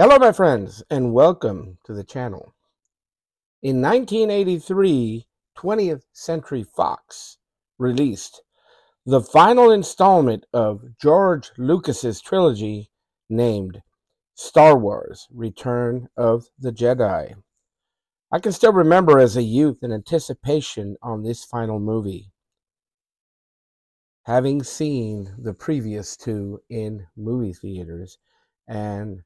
Hello, my friends, and welcome to the channel. In 1983, 20th Century Fox released the final installment of George Lucas's trilogy named Star Wars: Return of the Jedi. I can still remember as a youth in anticipation on this final movie, having seen the previous two in movie theaters and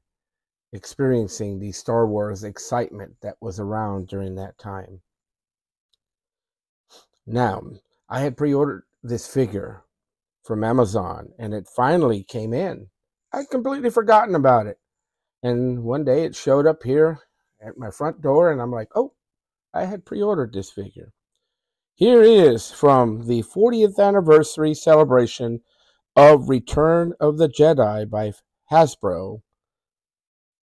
experiencing the Star Wars excitement that was around during that time. Now, I had pre-ordered this figure from Amazon and it finally came in. I'd completely forgotten about it. And one day it showed up here at my front door and I'm like, oh, I had pre-ordered this figure. Here is from the 40th anniversary celebration of Return of the Jedi by Hasbro,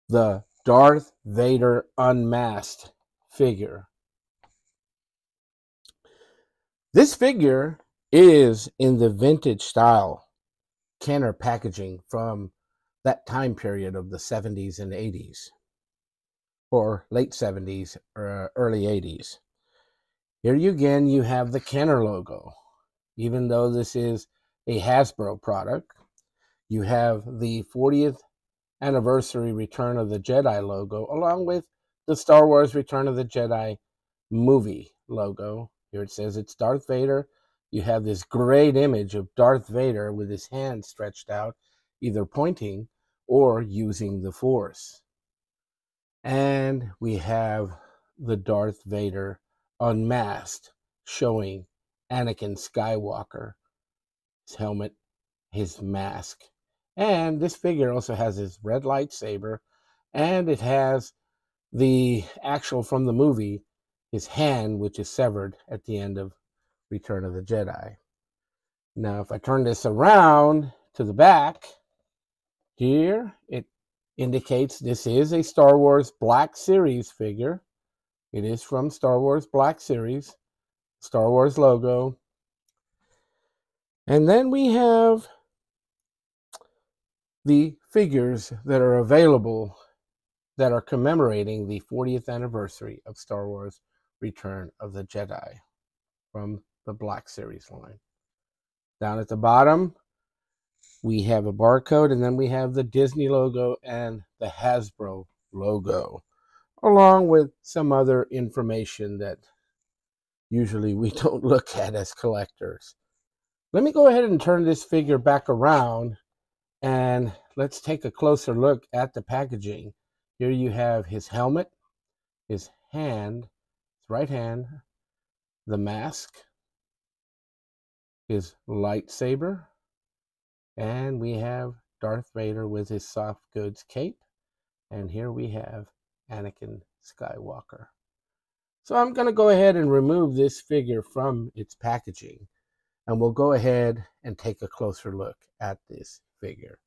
the Darth Vader unmasked figure. This figure is in the vintage style Kenner packaging from that time period of the 70s and 80s, or late 70s or early 80s. Here again, you have the Kenner logo. Even though this is a Hasbro product, you have the 40th anniversary Return of the Jedi logo, along with the Star Wars Return of the Jedi movie logo. Here it says it's Darth Vader. You have this great image of Darth Vader with his hand stretched out, either pointing or using the Force. And we have the Darth Vader unmasked, showing Anakin Skywalker, his helmet, his mask. And this figure also has his red lightsaber, and it has the actual from the movie, his hand, which is severed at the end of Return of the Jedi. Now, if I turn this around to the back, here it indicates this is a Star Wars Black Series figure. It is from Star Wars Black Series, Star Wars logo. And then we have the figures that are available that are commemorating the 40th anniversary of Star Wars Return of the Jedi from the Black Series line. Down at the bottom, we have a barcode, and then we have the Disney logo and the Hasbro logo, along with some other information that usually we don't look at as collectors. Let me go ahead and turn this figure back around, and let's take a closer look at the packaging. Here you have his helmet, his hand, his right hand, the mask, his lightsaber, and we have Darth Vader with his soft goods cape, and here we have Anakin Skywalker. So I'm going to go ahead and remove this figure from its packaging, and we'll go ahead and take a closer look at this figure.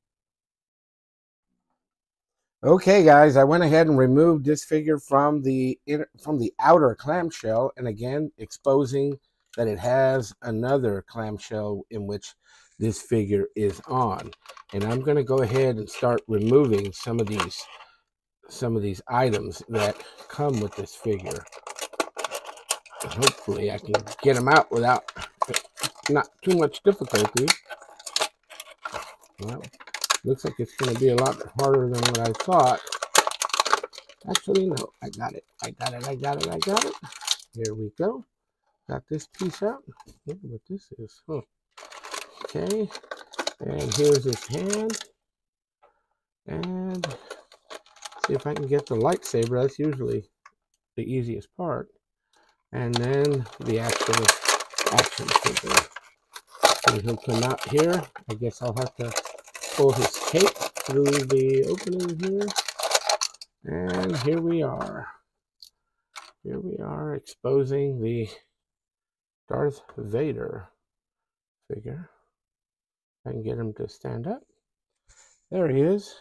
Okay, guys, I went ahead and removed this figure from the outer clamshell, and again, exposing that it has another clamshell in which this figure is on. And I'm going to go ahead and start removing some of these items that come with this figure. And hopefully, I can get them out without not too much difficulty. Well, looks like it's going to be a lot harder than what I thought. Actually, no, I got it. Here we go. Got this piece out. Look what this is. Oh. Okay. And here's his hand. And see if I can get the lightsaber. That's usually the easiest part. And then the actual action figure. So he'll come out here. I guess I'll have to pull his cape through the opening here. And here we are. Here we are exposing the Darth Vader figure. I can get him to stand up. There he is,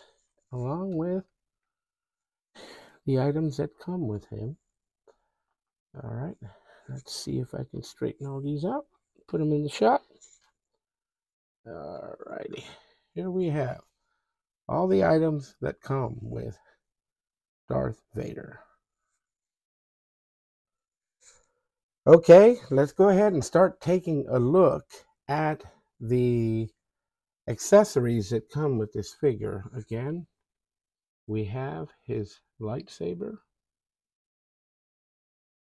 along with the items that come with him. All right, let's see if I can straighten all these out. Put them in the shot. All righty. Here we have all the items that come with Darth Vader. Okay, let's go ahead and start taking a look at the accessories that come with this figure. Again, we have his lightsaber.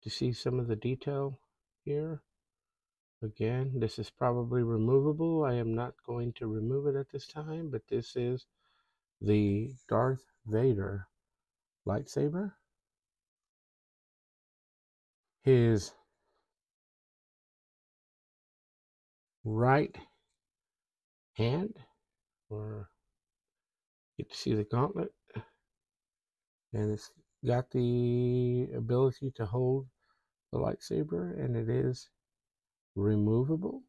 To see some of the detail here. Again, this is probably removable. I am not going to remove it at this time, but this is the Darth Vader lightsaber. His right hand, or you get to see the gauntlet, and it's got the ability to hold the lightsaber, and it is removable.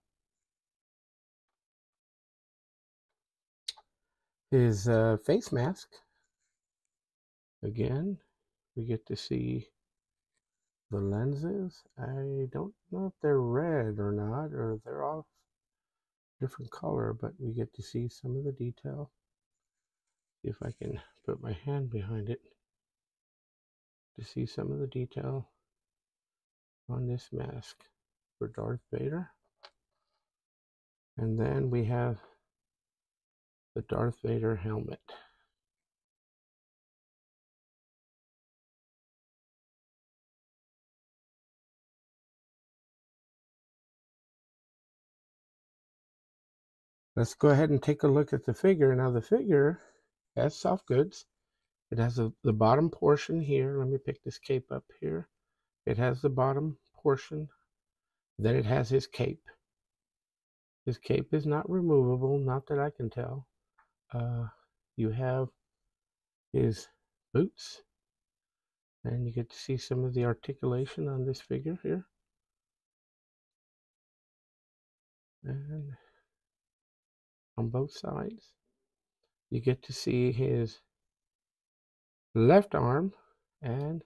His face mask, again, we get to see the lenses. I don't know if they're red or not, or they're all different color, but we get to see some of the detail. See if I can put my hand behind it to see some of the detail on this mask for Darth Vader. And then we have the Darth Vader helmet. Let's go ahead and take a look at the figure. Now the figure has soft goods. It has the bottom portion here. Let me pick this cape up here. It has the bottom portion. Then it has his cape. His cape is not removable, not that I can tell. You have his boots, and you get to see some of the articulation on this figure here. And on both sides, you get to see his left arm, and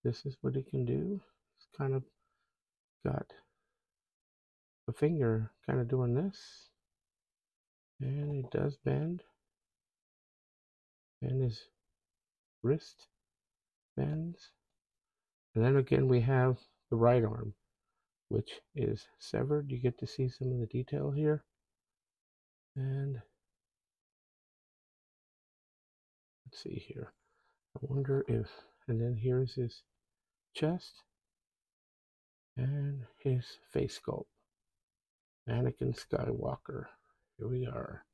this is what he can do. It's kind of got a finger kind of doing this, and it does bend, and his wrist bends. And then again we have the right arm, which is severed. You get to see some of the detail here. And let's see here. I wonder if, and then here's his chest and his face sculpt. Anakin Skywalker. Here we are.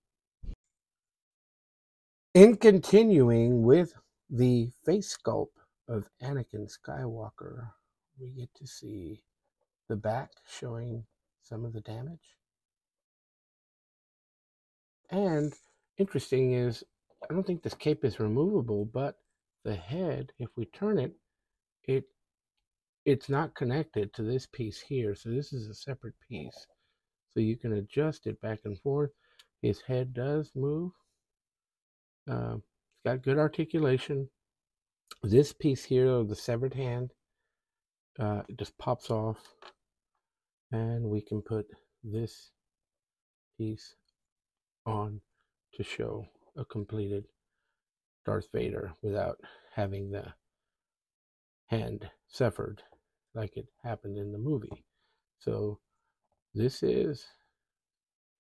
In continuing with the face sculpt of Anakin Skywalker, we get to see the back showing some of the damage. And interesting is, I don't think this cape is removable, but the head, if we turn it, it's not connected to this piece here. So this is a separate piece. So you can adjust it back and forth. His head does move. It's got good articulation. This piece here of the severed hand, it just pops off. And we can put this piece on to show a completed Darth Vader without having the hand severed like it happened in the movie. So this is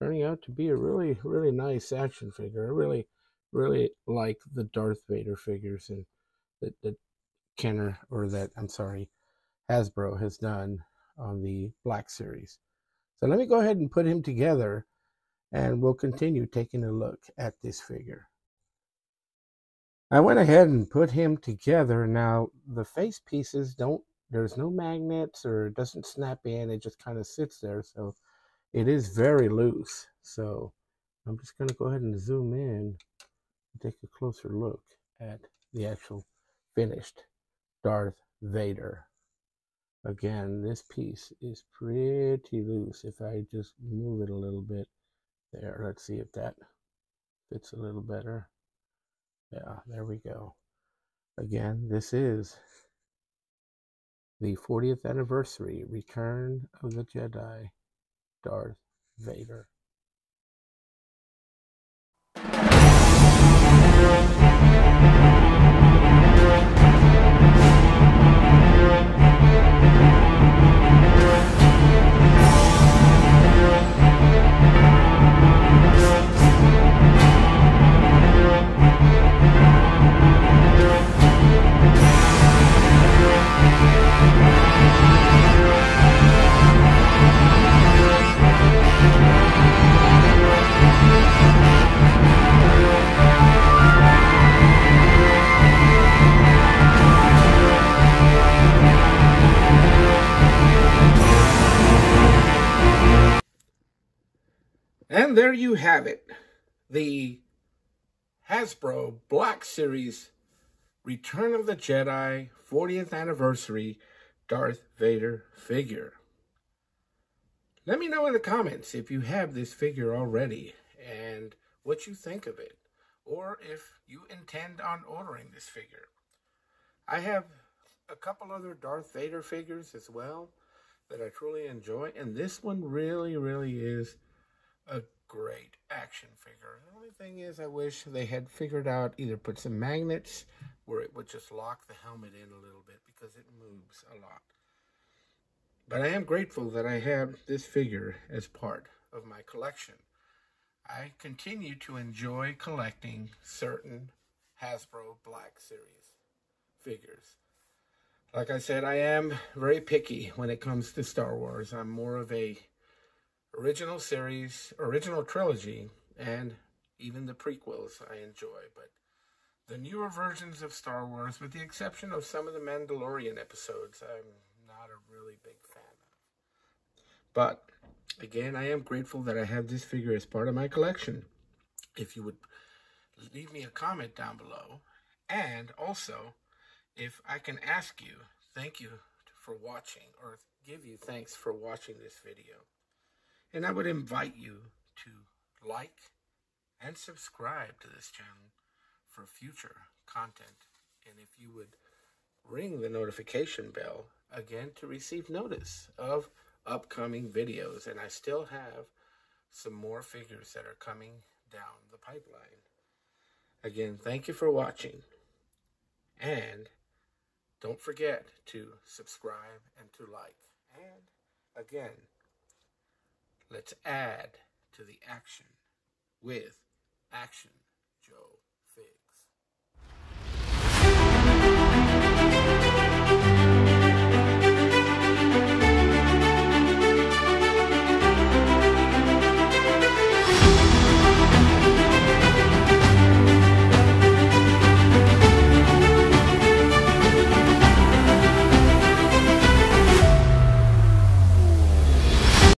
turning out to be a really, really nice action figure. I really, really like the Darth Vader figures and that Kenner, or that, I'm sorry, Hasbro has done on the Black Series. So let me go ahead and put him together, and we'll continue taking a look at this figure. I went ahead and put him together. Now the face pieces there's no magnets, or it doesn't snap in, it just kind of sits there, so it is very loose. So I'm just going to go ahead and zoom in and take a closer look at the actual finished Darth Vader. Again, this piece is pretty loose. If I just move it a little bit there, let's see if that fits a little better. Yeah, there we go. Again, this is the 40th anniversary Return of the Jedi Darth Vader. And there you have it. The Hasbro Black Series Return of the Jedi 40th Anniversary Darth Vader figure. Let me know in the comments if you have this figure already and what you think of it, or if you intend on ordering this figure. I have a couple other Darth Vader figures as well that I truly enjoy, and this one really, really is a great action figure. The only thing is I wish they had figured out either put some magnets where it would just lock the helmet in a little bit because it moves a lot. But I am grateful that I have this figure as part of my collection. I continue to enjoy collecting certain Hasbro Black Series figures. Like I said, I am very picky when it comes to Star Wars. I'm more of a original series, original trilogy, and even the prequels I enjoy. But the newer versions of Star Wars, with the exception of some of the Mandalorian episodes, I'm not a really big fan of. But again, I am grateful that I have this figure as part of my collection. If you would leave me a comment down below, and also if I can ask you, thank you for watching, or give you thanks for watching this video. And I would invite you to like and subscribe to this channel for future content. And if you would ring the notification bell again to receive notice of upcoming videos. And I still have some more figures that are coming down the pipeline. Again, thank you for watching. And don't forget to subscribe and to like. And again, let's add to the action with Action Joe Fig.